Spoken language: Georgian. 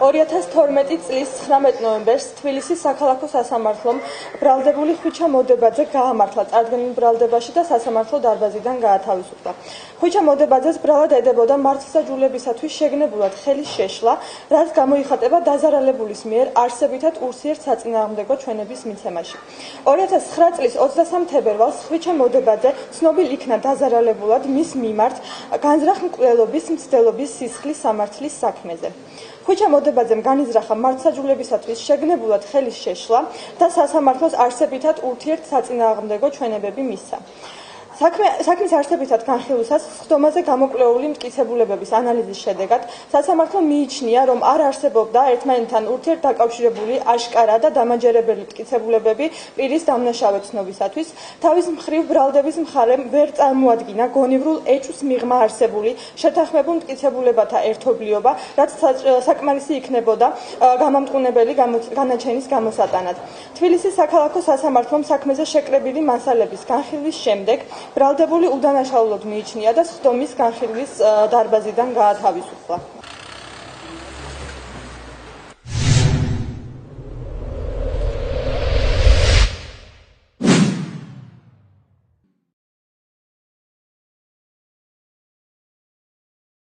2012 წლის 19 ნოემბერს თბილისის საქალაქო სასამართლომ ბრალდებული ხვიჩა მოდებაძე გაამართლა წარდგენილ ბრალდებაში და სასამართლო დარბაზიდან გაათავისუფლა. ხვიჩა მოდებაძეს ბრალად ედებოდა მართლმსაჯულებისათვის შეგნებულად ხელის შეშლა, რაც გამოიხატება დაზარალებულის მიერ არსებითად ურთიერთსაწინააღმდეგო ჩვენების მიცემაში. 2009 წლის 23 თებერვალს ხვიჩა მოდებაძე ცნობილ იქნა დაზარალებულად მის მიმართ განზრახ-მკვლელობის მცდელობის სისხლის სამართლის საქმეზე. ხვიჩა მოდებაძემ განიზრახა მართლმსაჯულებისათვის შეგნებულად ხელის შეშლა და სასამართლოს არსებითად ურთიერთსაწინააღმდეგო ჩვენებები მისცა. საქმის არსებითად განხილვისას სხდომაზე გამოკვლეული მტკიცებულებების ანალიზის შედეგად სასამართლო მიიჩნია, რომ არ არსებობდა ერთმანეთთან ურთიერთდაკავშირებული აშკარა და დამაჯერებელი მტკიცებულებები პირის დამნაშავე ცნობისათვის, თავის მხრივ ბრალდების მხარემ ვერ წარმოადგინა გონივრულ ეჭვს მიღმა არსებული შეთანხმებულ მტკიცებულებათა ერთობლიობა, რაც საკმარისი იქნებოდა გამამტყუნებელი განაჩენის გამოსატანად. თბილისის საქალაქო სასამართლომ საქმეზე შეკრებილი მასალების განხილვის შემდეგ ბრალდებული უდანაშაულოდ მიიჩნია და სხდომის განხილვის დარბაზიდან გაათავისუფლა.